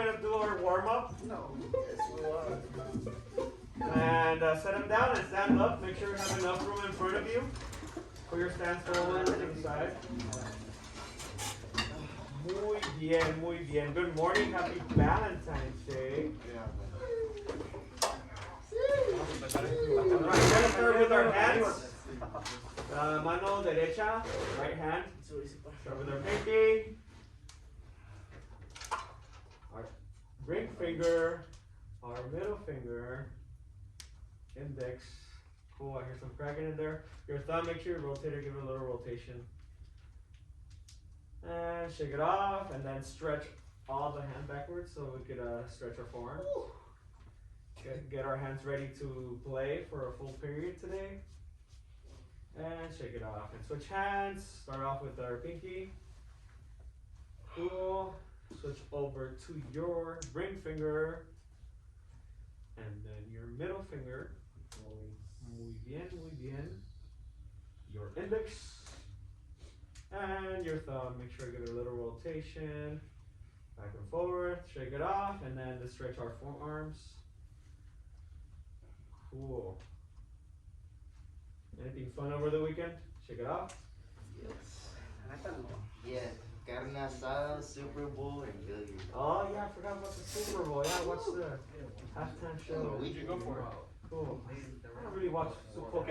gonna do our warm up. No. Yes, we are. And set them down and stand up. Make sure you have enough room in front of you. Put your stance forward to the side. Muy bien, muy bien. Good morning. Happy Valentine's Day. Alright, let's start with our hands. Mano derecha, right hand. Start with our pinky. Our ring finger. Our middle finger. Index. Cool, I hear some cracking in there. Your thumb, make sure you rotate it, give it a little rotation. And shake it off, and then stretch all the hand backwards so we could stretch our forearms. Get our hands ready to play for a full period today. And shake it off. And switch hands. Start off with our pinky. Cool. Switch over to your ring finger. And then your middle finger. Muy bien, muy bien. Your index. And your thumb. Make sure you give it a little rotation. Back and forth. Shake it off. And then to stretch our forearms. Cool. Anything fun over the weekend? Shake it off. Yes. Yeah, carne asada, Super Bowl, and billiards. Oh yeah, I forgot about the Super Bowl. Yeah, watch the halftime show. What did you go for? Cool. I don't really watch football.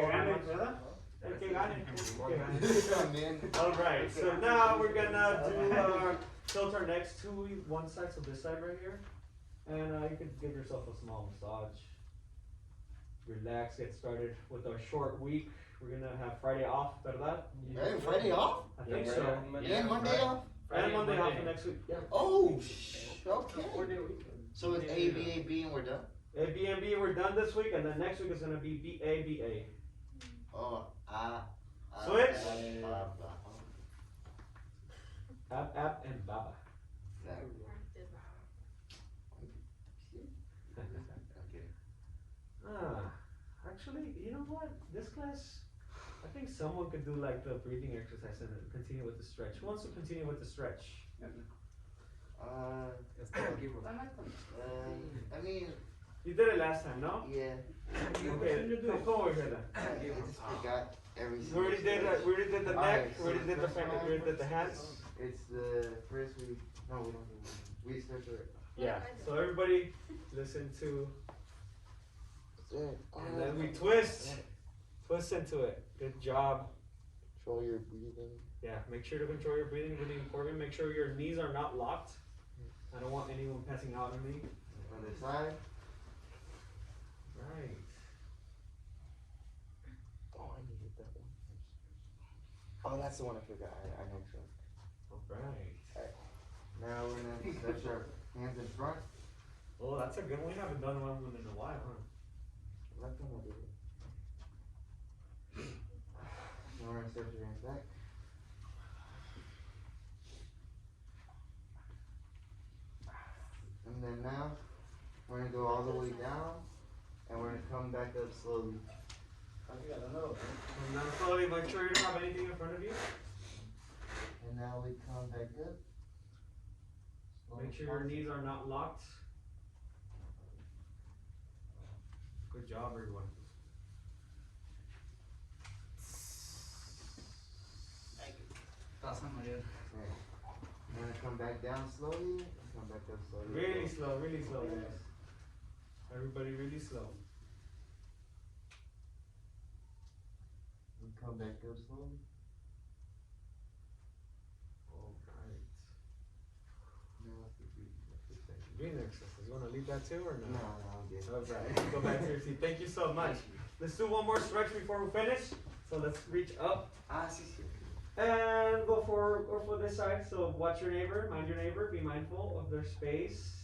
Alright, so now we're gonna do tilt our necks to one side, so this side right here. And you can give yourself a small massage. Relax, get started with our short week. We're gonna have Friday off, ¿verdad? Hey, Friday off? I think so. Yeah, Monday off? And Monday off for next week. Yeah. Oh, okay. So it's A, B, A, B, and we're done? A, B, and B, we're done this week, and then next week is gonna be B, A, B, A. Oh, Switch. Baba. App, and Baba. Actually, you know what? This class, I think someone could do like the breathing exercise and continue with the stretch. Who wants to continue with the stretch? I mean, You did it last time, no? yeah. Okay, come over here then. I just forgot every We single already did stretch. we already did the neck, Alright, we already so did the first finger, one, we already did the hands. It's the first week. No, we don't do it. We stretch it. Yeah. So everybody listen to, That's and then we twist. Twist into it. Good job. Control your breathing. Yeah, make sure to control your breathing, really important. Make sure your knees are not locked. I don't want anyone passing out on me. Other side. Right. Oh, I needed that one. Oh, that's the one I forgot. I know. Alright. Now we're gonna stretch our hands in front. Oh, that's a good one. We haven't done one in a while, huh? Left hand will do it. Now we're gonna stretch your hands back. And then now, we're gonna go all the way down, and we're gonna come back up slowly. And now slowly make sure you don't have anything in front of you. And now we come back up. Make sure your knees are not locked. Good job, everyone. Right. I'm gonna come back down slowly, and come back up slowly. Really slow, guys. Everybody really slow. And come back up slowly. Alright. Now the breathing exercise. Breathing exercise. You wanna leave that too or No, no? no, I'm good. Alright, go back to your seat. Thank you so much. Let's do one more stretch before we finish. So let's reach up and go for this side. So watch your neighbor, mind your neighbor, be mindful of their space.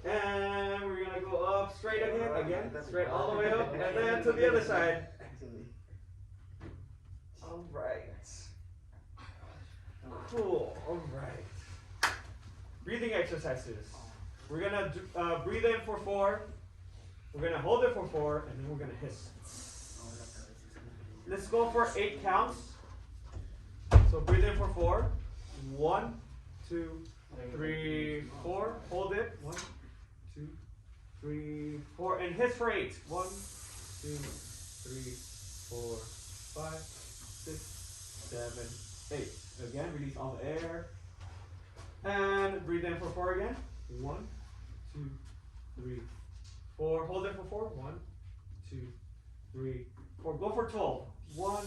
And we're gonna go up straight again, straight all the way up, and then to the other side. Alright. Cool, alright. Breathing exercises. We're gonna breathe in for 4. We're gonna hold it for 4, and then we're gonna hiss. Let's go for 8 counts. So breathe in for 4. 1, 2, 3, 4. Hold it. 1, 2, 3, 4. And hits for 8. 1, 2, 3, 4, 5, 6, 7, 8. Again, release all the air. And breathe in for 4 again. 1, 2, 3, 4. Hold it for 4. 1, 2, 3, 4. Go for 12. 1,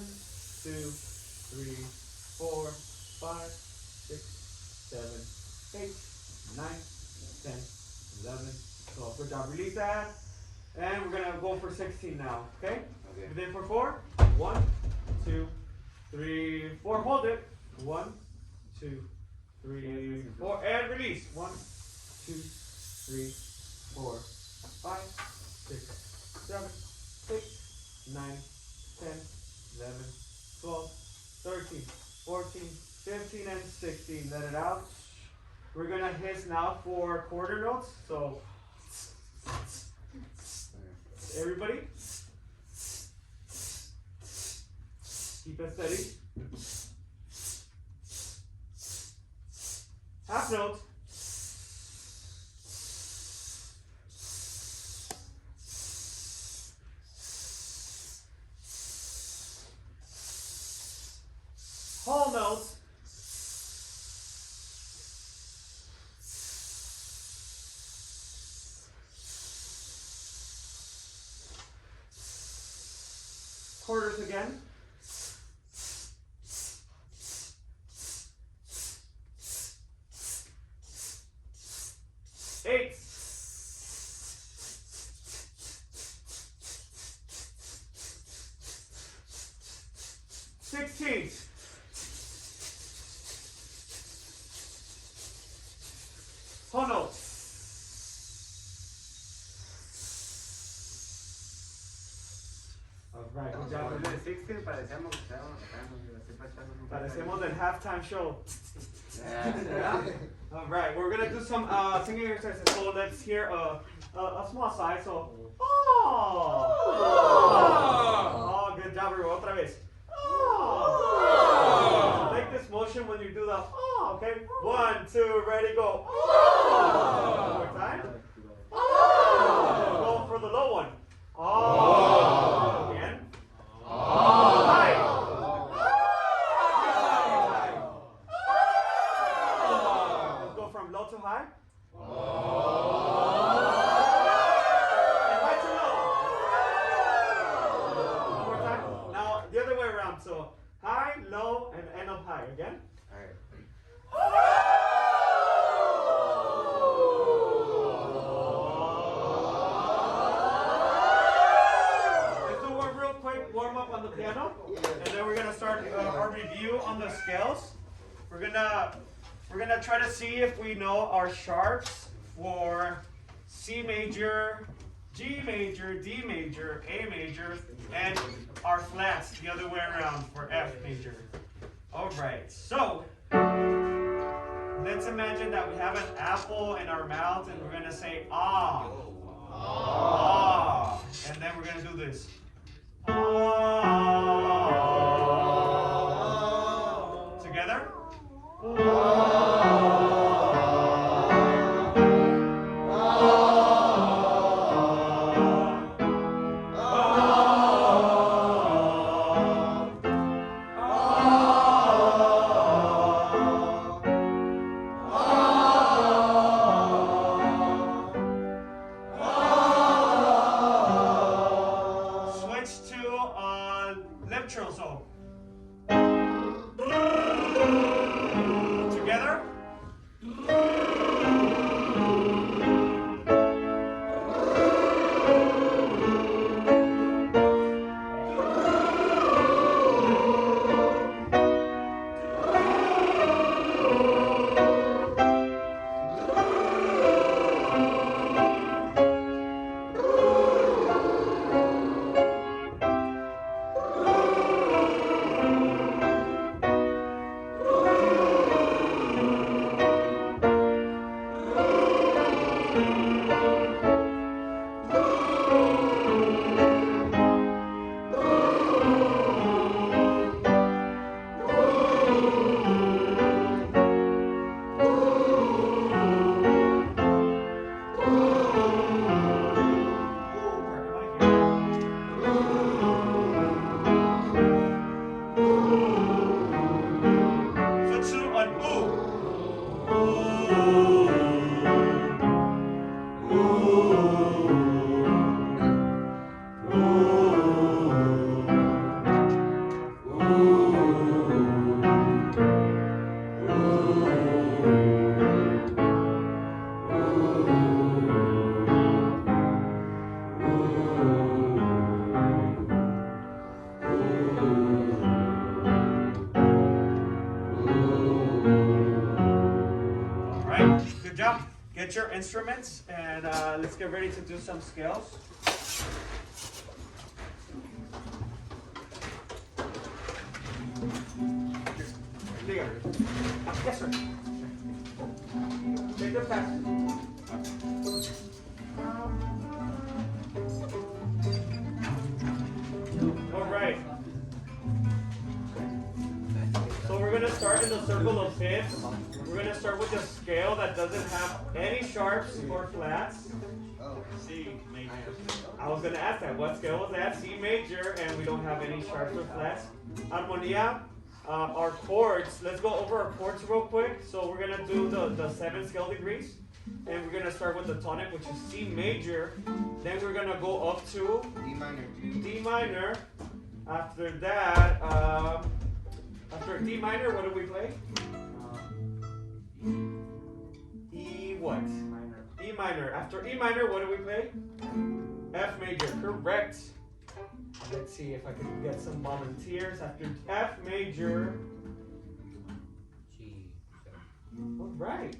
2, 3, 4, 5, 6, 7, 8, 9, 10, 11, 12. Good job. Release that. And we're gonna go for 16 now. Okay? Okay. Breathe in for 4. 1, 2, 3, 4. Hold it. 1, 2, 3, 4. And release. 1, 2, 3, 4, 5, 6, 7, 8, 9, 10, 11, 12, 13, 14, 15, and 16. Let it out. We're gonna hiss now for quarter notes. So everybody, keep it steady. Half note. Whole note. Quarters again. Eights. Sixteens. Whole notes. Alright, good job with it. 16 parecemos Parecemos el halftime show. Yeah. Alright, we're gonna do some singing exercises. So let's hear a small sigh. So, oh, good job, everyone. Otra vez. Oh. Make this motion when you do the okay? 1, 2, ready, go. One more time. Go for the low one. Again. High. Let's go from low to high. And high to low. One more time. Now the other way around. So high, low, and end up high. Again. Alright. Let's do one real quick warm up on the piano, and then we're gonna start our review on the scales. We're gonna try to see if we know our sharps for C major, G major, D major, A major, and our flats the other way around for F major. All right, so let's imagine that we have an apple in our mouth and we're gonna say ah, ah, and then we're gonna do this. Ah. Together. get your instruments and let's get ready to do some scales. Yes, sir. Take the pass. All right. So we're gonna start in the circle of fifths. We're gonna start with a scale that doesn't have any sharps or flats. C major. I was gonna ask that. What scale was that? C major, and we don't have any sharps or flats. Armonía. Our chords. Let's go over our chords real quick. So we're gonna do the 7 scale degrees, and we're gonna start with the tonic, which is C major. Then we're gonna go up to D minor. D minor. After that, after D minor, what do we play? E what? Minor. E minor. After E minor, what do we play? F major. Correct. Let's see if I can get some volunteers. After F major. G. All right.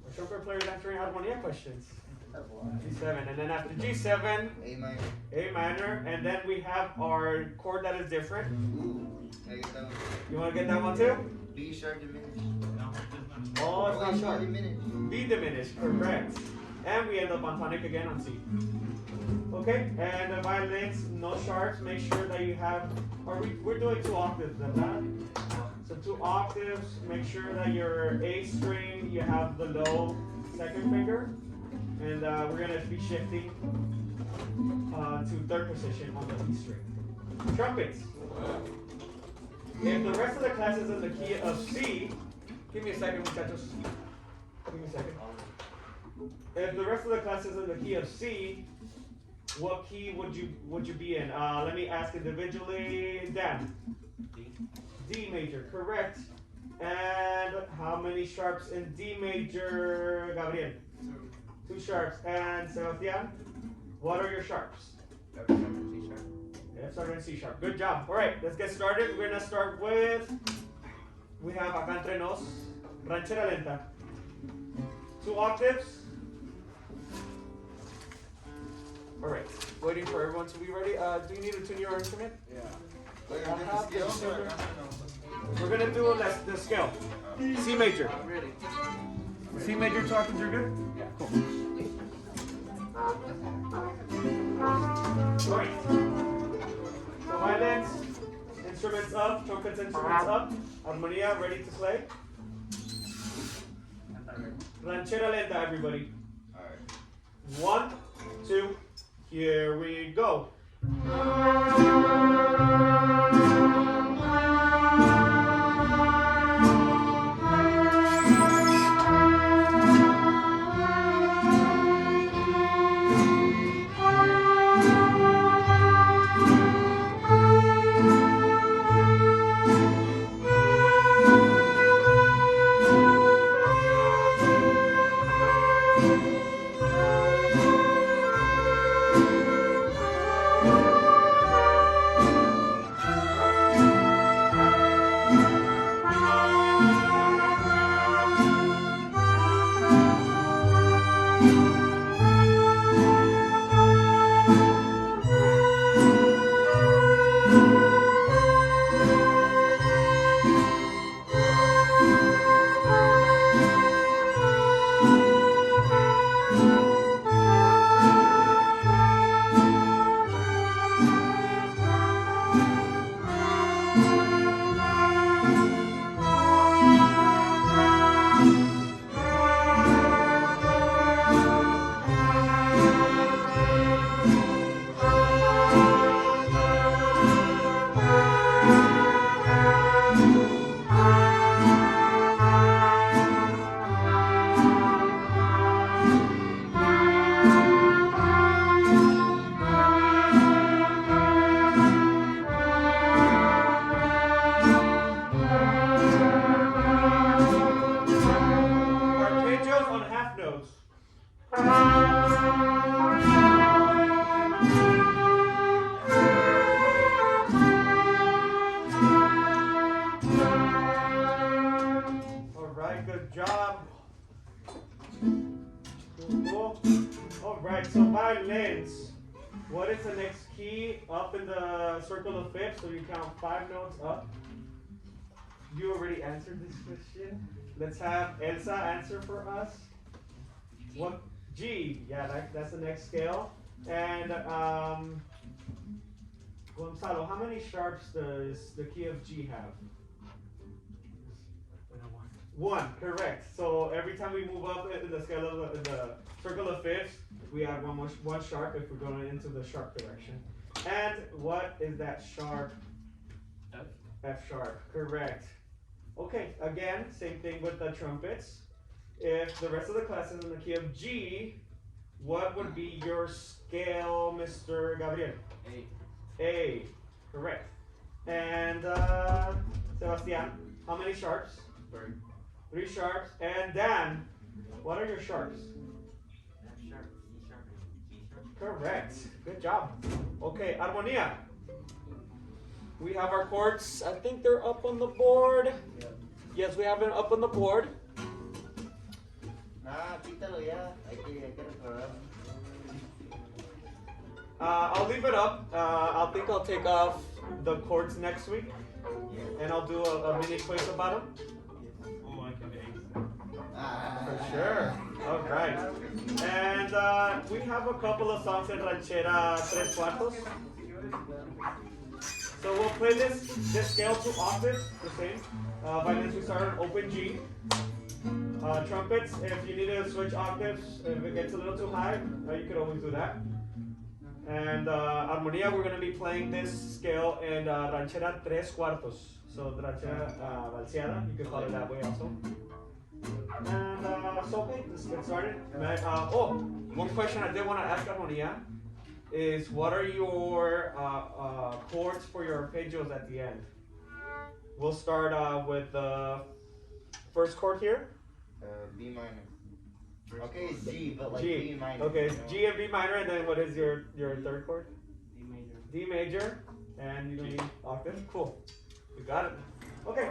Our trumpet player is answering Armonía questions. G7. And then after G7, A minor. A minor. And then we have our chord that is different. Ooh. I get that one. You want to get that one too? B sharp diminished. Oh, it's not B sharp. diminished. B diminished, correct. And we end up on tonic again on C. Okay, and the violins, no sharps. Make sure that you have, we're doing 2 octaves, ¿verdad? So 2 octaves, make sure that your A string, you have the low 2nd finger. And we're gonna be shifting to 3rd position on the E string. Trumpets. If the rest of the class is in the key of C, give me a second, muchachos. Give me a second. If the rest of the class is in the key of C, what key would you be in? Let me ask individually. Dan. D. D major, correct. And how many sharps in D major, Gabriel? 2 sharps. And Sebastian, what are your sharps? F sharp, C sharp. F sharp and C sharp. Good job. All right, let's get started. We're gonna start with, we have acá entre nos, ranchera lenta. 2 octaves. All right, waiting for everyone to be ready. Do you need to tune your instrument? Yeah. Wait, I are have the scales the or? We're gonna do the scale. C major. I'm ready. C major 2 octaves, you're good? Yeah. Cool. All right. So violins, instruments up, trumpets, instruments up. Armonía, ready to play. Ranchera lenta, everybody. Alright. 1, 2, here we go. is the next key up in the circle of fifths? So you count 5 notes up. You already answered this question. Let's have Elsa answer for us. What G? Yeah, that's the next scale. And Gonzalo, how many sharps does the key of G have? 1, correct. So every time we move up in the scale of in the circle of fifths, we add one sharp if we're going into the sharp direction. And what is that sharp? F. F sharp, correct. Okay, again, same thing with the trumpets. If the rest of the class is in the key of G, what would be your scale, Mr. Gabriel? A. A, correct. And Sebastian, how many sharps? 3. 3 sharps. And Dan, what are your sharps? F sharp, C sharp, and G sharp. Correct. Good job. Okay, Armonia. We have our chords. I think they're up on the board. Yep. Yes, we have them up on the board. Quítalo ya. Hay que recordar. I'll leave it up. I think I'll take off the chords next week, and I'll do a mini quiz about them. Oh, I can ace. For sure. All right. And we have a couple of songs in Ranchera Tres Cuartos. So we'll play this scale to octaves, the same. Violins, we start on open G. Trumpets, if you need to switch octaves, if it gets a little too high, you could always do that. And Armonia, we're going to be playing this scale in Ranchera Tres Cuartos. So the Ranchera Valseada, you can call it that way also. And so okay, let's get started. One question I did want to ask Armonia is what are your chords for your arpeggios at the end? We'll start with the first chord here. B minor. Okay, it's G, but like G. B minor. Okay, you know? G and B minor, and then what is your third chord? D major. D major, and you don't need octave. Cool, you got it. Okay,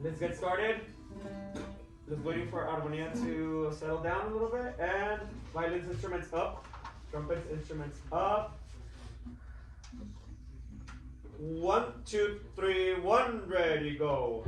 let's get started. Just waiting for Armonia to settle down a little bit, and violins instruments up, trumpets instruments up. 1, 2, 3, 1, ready, go.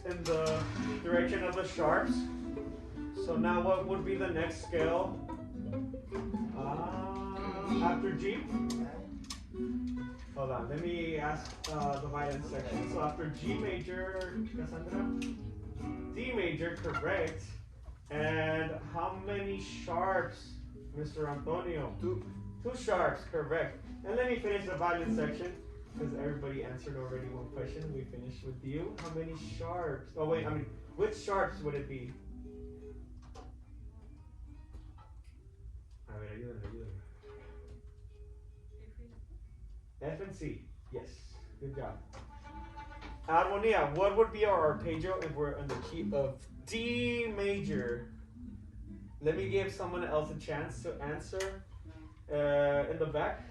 In the direction of the sharps. So now what would be the next scale after G? Hold on, let me ask the violin section. So after G major, Cassandra? D major, correct. And how many sharps, Mr. Antonio? 2 sharps, correct. And let me finish the violin section. Because everybody answered already one question. We finished with you. How many sharps? Oh wait, which sharps would it be? A ver, ayúdame. F and C. Yes. Good job. Armonia, what would be our arpeggio if we're in the key of D major? Let me give someone else a chance to answer. In the back,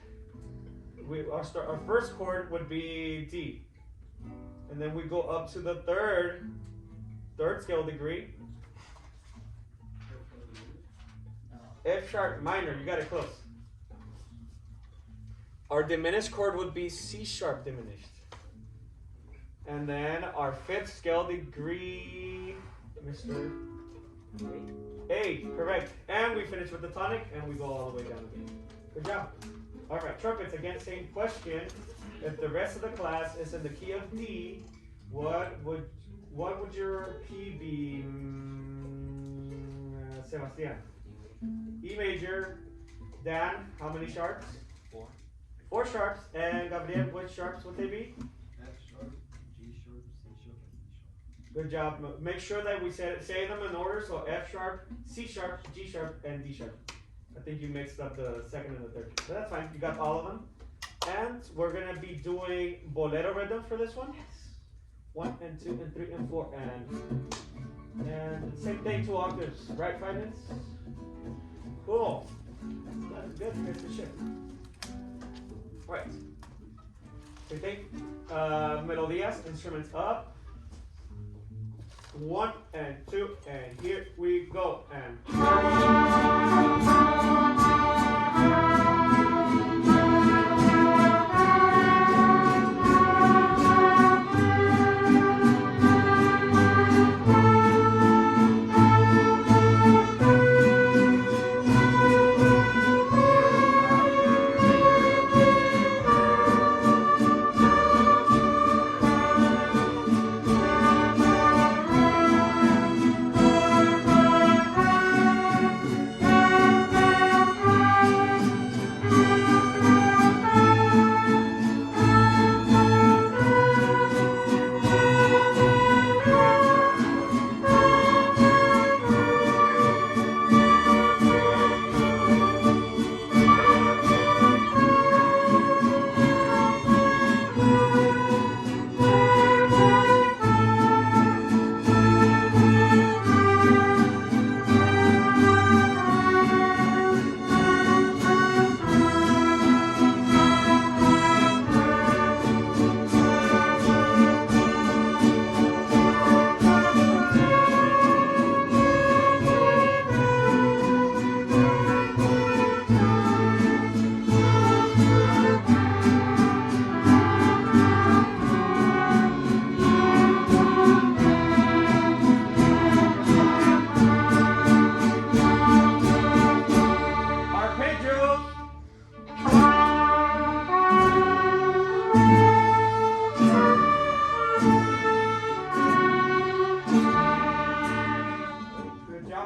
our first chord would be D, and then we go up to the third scale degree. F sharp minor, you got it close. Our diminished chord would be C sharp diminished. And then our fifth scale degree, Mr. A, correct. And we finish with the tonic and we go all the way down again. Good job. Alright, trumpets, again, same question. If the rest of the class is in the key of D, what would your key be, Sebastian? E major. Dan, how many sharps? 4. 4 sharps. And Gabriel, what sharps would they be? F sharp, G sharp, C sharp, and D sharp. Good job. Make sure that we say them in order. So F sharp, C sharp, G sharp, and D sharp. I think you mixed up the second and the third. But that's fine. You got all of them. And we're going to be doing bolero rhythm for this one. 1 and 2 and 3 and 4. And same thing, 2 octaves. Right, finance? Cool. That's good. Here's the shit. Right. Same thing. Melodias, instruments up. 1 and 2, and here we go. And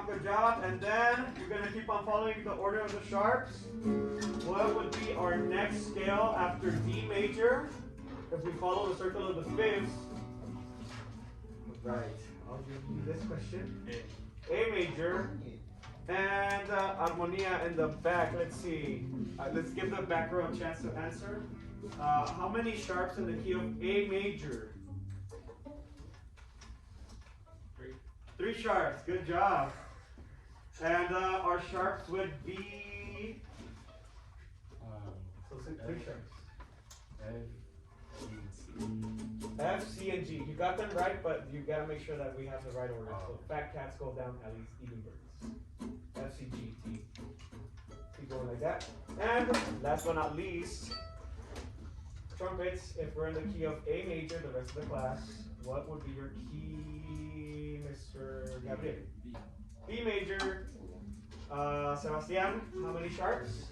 good job. And then we're going to keep on following the order of the sharps. What would be our next scale after D major? If we follow the circle of the fifths. Right. I'll give you this question. A major. And Armonia in the back. Let's see. Let's give the back row a chance to answer. How many sharps in the key of A major? 3 sharps. Good job. And our sharps would be. So 3 sharps. F, C, and G. You got them right, but you gotta make sure that we have the right order. So fat cats go down, at least even birds. F, C, G, T. Keep going like that. And last but not least, trumpets. If we're in the key of A major, the rest of the class, what would be your key, Mr. Gabriel? B major. Sebastian, how many sharps?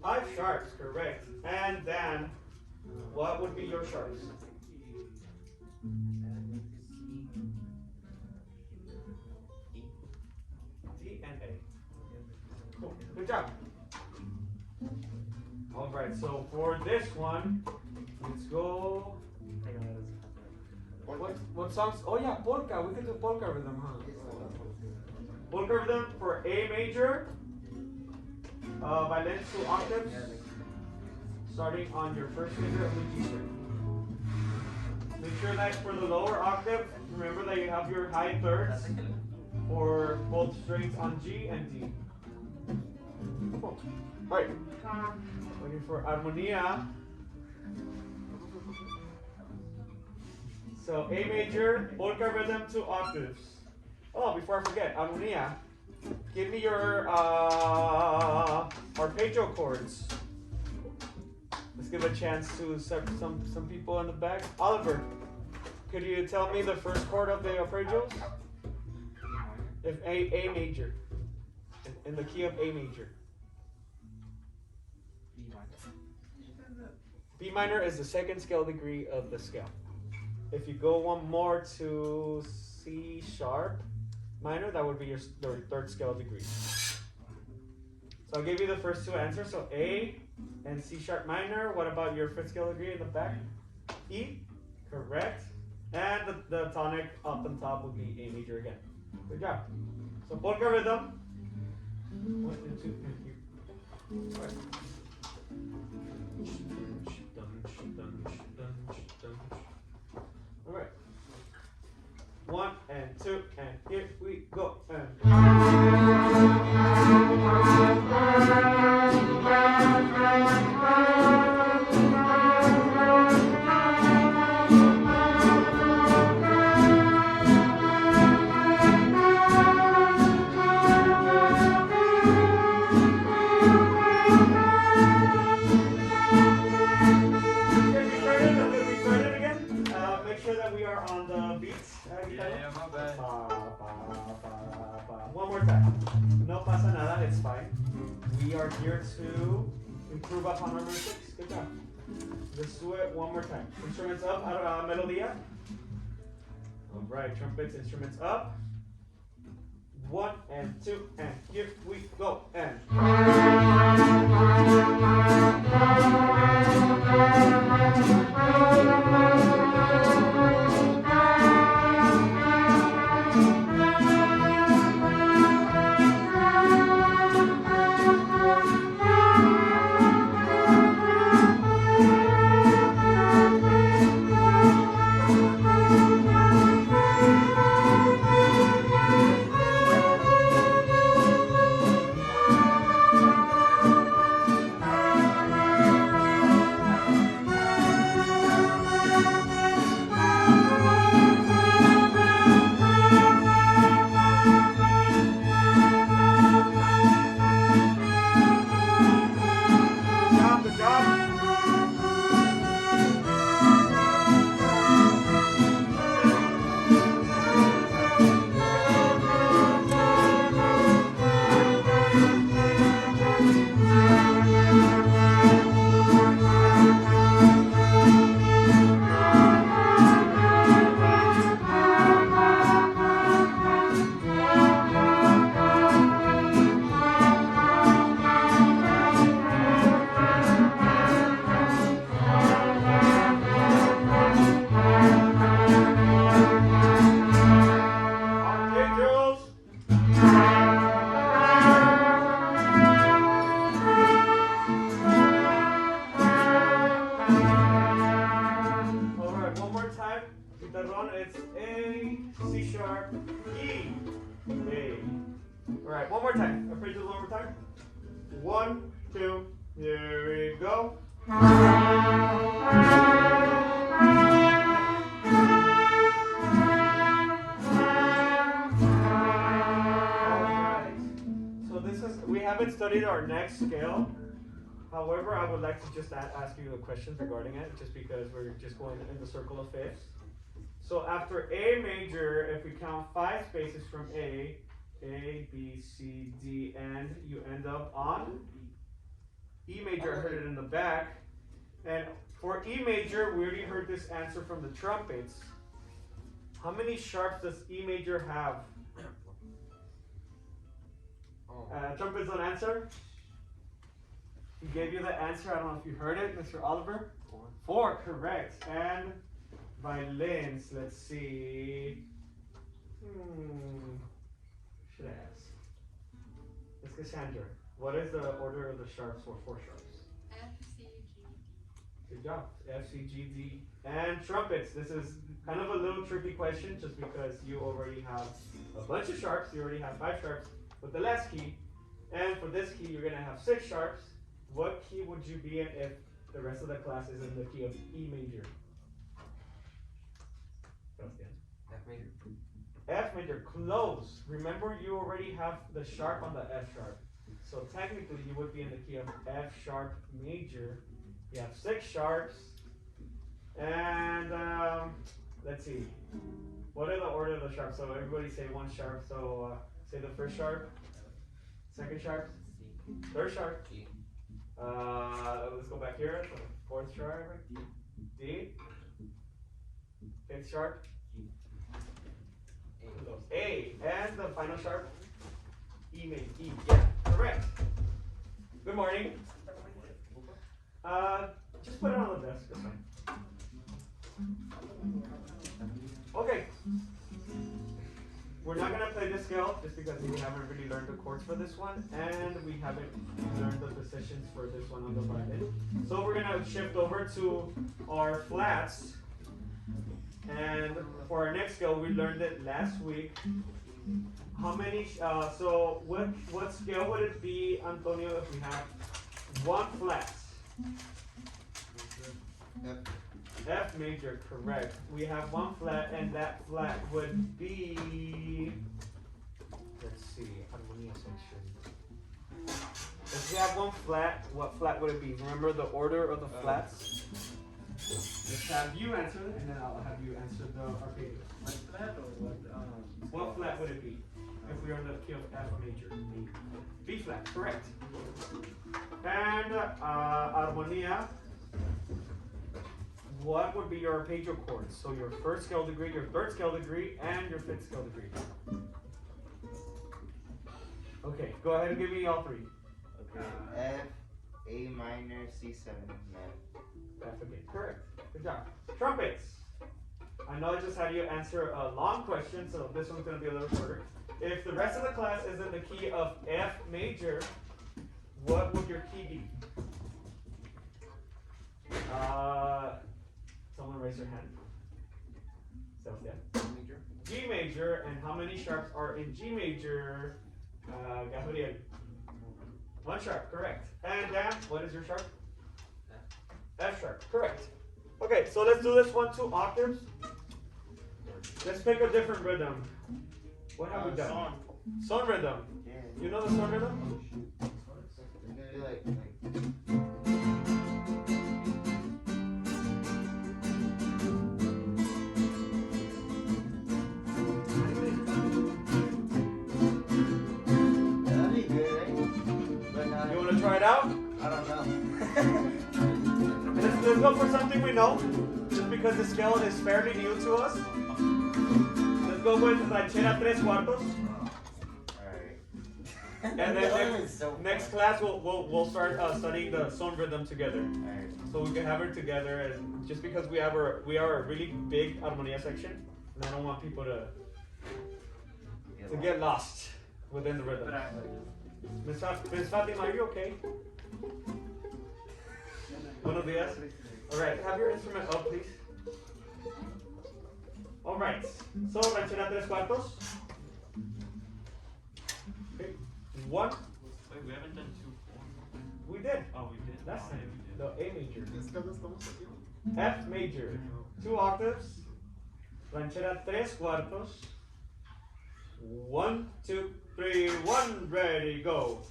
5 sharps, correct. And then, what would be your sharps? D and A. Cool. Good job. Alright, so for this one, let's go. What songs? Oh yeah, polka. We could do polka rhythm, huh? Polka rhythm for A major. Violin 2 octaves. Starting on your first finger of the G string. Make sure that for the lower octave, remember that you have your high thirds for both strings on G and D. Cool. Alright. Looking for armonía. So A major, polka rhythm, 2 octaves. Oh, before I forget, armonía. Give me your arpeggio chords. Let's give a chance to some people in the back. Oliver, could you tell me the first chord of the arpeggios? If A major, in the key of A major. B minor is the second scale degree of the scale. If you go one more to C sharp minor, that would be your third scale degree. So I'll give you the first 2 answers. So A and C sharp minor. What about your fifth scale degree in the back? E, correct. And the tonic up on top would be A major again. Good job. So polka rhythm. 1 and 2 and 3. All right. All right. 1 and 2 and here we go. One more time. No pasa nada, it's fine. We are here to improve upon our mistakes. Good job. Let's do it one more time. Instruments up, melodia. Alright, trumpets, instruments up. 1 and 2 and here we go. And it's A, C sharp, E, A. Alright, one more time. Appraisal one more time. 1, 2, here we go. Alright. So we haven't studied our next scale. However, I would like to just ask you a question regarding it, just because we're just going in the circle of fifths. So after A major, if we count 5 spaces from A, B, C, D, and you end up on E major. I heard it in the back. And for E major, we already heard this answer from the trumpets. How many sharps does E major have? Trumpets don't answer? He gave you the answer. I don't know if you heard it, Mr. Oliver. 4, correct. And violins, let's see. Should I ask? It's Cassandra. What is the order of the sharps for 4 sharps? F, C, G, Good job. F, C, G, D, and trumpets. This is kind of a little tricky question just because you already have a bunch of sharps. You already have 5 sharps with the last key. And for this key, you're going to have 6 sharps. What key would you be in if the rest of the class is in the key of E major? Sebastian. F major. F major, close. Remember, you already have the sharp on the F sharp. So technically, you would be in the key of F sharp major. You have 6 sharps. And let's see. What are the order of the sharps? So everybody say 1 sharp. So say the first sharp, second sharp, C. third sharp. G. Let's go back here. So 4th sharp, D. 5th sharp, A. close. A. And the final sharp, E major. E. Yeah, correct. Good morning. Just put it on the desk. It's fine. Okay. We're not gonna play this scale just because we haven't really learned the chords for this one, and we haven't learned the positions for this one on the violin. So we're gonna shift over to our flats. And for our next scale, we learned it last week. How many? So what scale would it be, Antonio, if we have 1 flat? F. F major, correct. We have 1 flat, and that flat would be. Let's see, harmonia section. If we have 1 flat, what flat would it be? Remember the order of the flats? Let's have you answer it, and then I'll have you answer the arpeggio. What flat or what? What flat would it be if we are in the key of F major? B flat, correct. And armonia. What would be your arpeggio chords? So your 1st scale degree, your 3rd scale degree, and your 5th scale degree. Okay, go ahead and give me all 3. Okay. F, A minor, C7, F. F again, correct. Good job. Trumpets. I know I just had you answer a long question, so this one's going to be a little shorter. If the rest of the class is in the key of F major, what would your key be? Someone raise their hand. Sebastian. Major. G major, and how many sharps are in G major? Gabriel. 1 sharp, correct. And Dan, what is your sharp? F sharp, correct. Okay, so let's do this one 2 octaves. Let's pick a different rhythm. What have we done? Son. Son rhythm. Yeah. You know the son rhythm? You're gonna do like. That'd be good, right? But You want to try it out? I don't know. Let's go for something we know, just because the scale is fairly new to us. Let's go with ranchera 3/4. Alright. And then next class we'll start studying the son rhythm together. Alright. So we can have it together, and just because we are a really big armonia section, and I don't want people to get lost within the rhythm. Miss Fatima, are you okay? Buenos dias. Alright, have your instrument up, please. Alright, so ranchera 3/4. Okay. 1. Wait, we haven't done 2/4. We did. Oh, we did. Last time. Yeah, The A major. Escala estamos aquí. F major. 2 octaves. Ranchera 3/4. 1, 2, 3, 1, ready, go.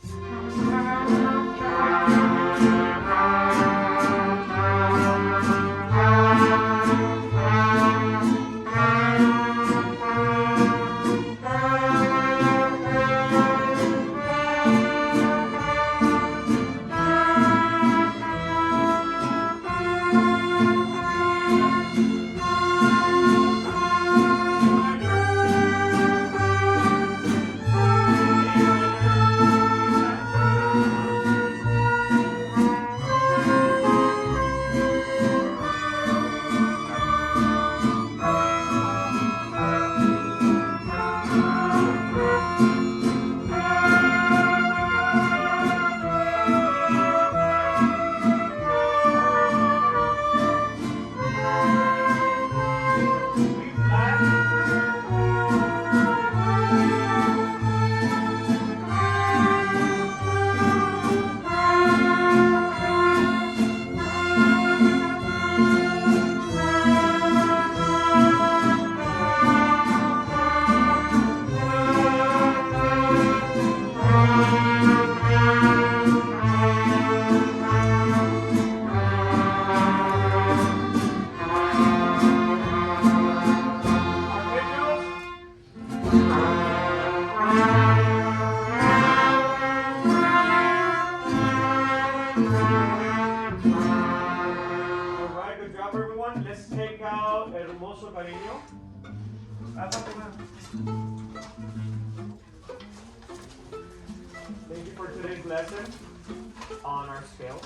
inyo. Thank you for today's lesson on our scale.